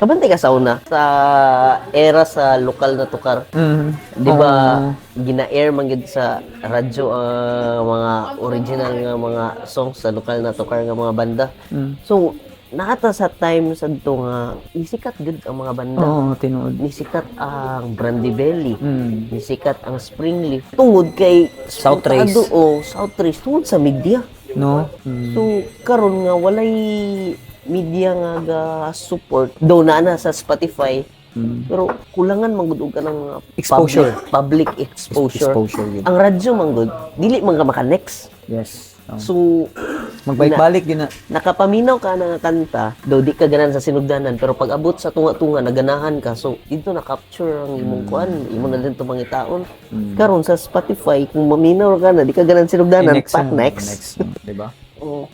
Kabantay ka sa una sa era sa lokal na tukar. Di ba gina-air man gid sa radyo ang mga original nga mga songs sa lokal na tukar nga mga banda. So naata sa time sa dito nga nisikat gud ang mga banda. Oo, tinuod. Nisikat ang Brandy Belly. Nisikat ang Springleaf. Tungod kay South Race. South Race tungod sa media. No? So karon nga walay media nga ga support daw na sa Spotify. Pero kulangan manggud ka ng Exposure. public exposure. Exposure yun. Ang radyo manggud dili man ka maka-next. Yes. So Magbalik-balik yun na. nakapaminaw ka na nga kanta, daw di ka ganan sa sinugdanan, pero pag abot sa tunga-tunga naganahan ka. So dito na capture ang imong kuan, imo na din tumangitaon. Karon sa Spotify kung maminaw ka na di ka ganan sinugdanan, Next. next. Diba? Oh.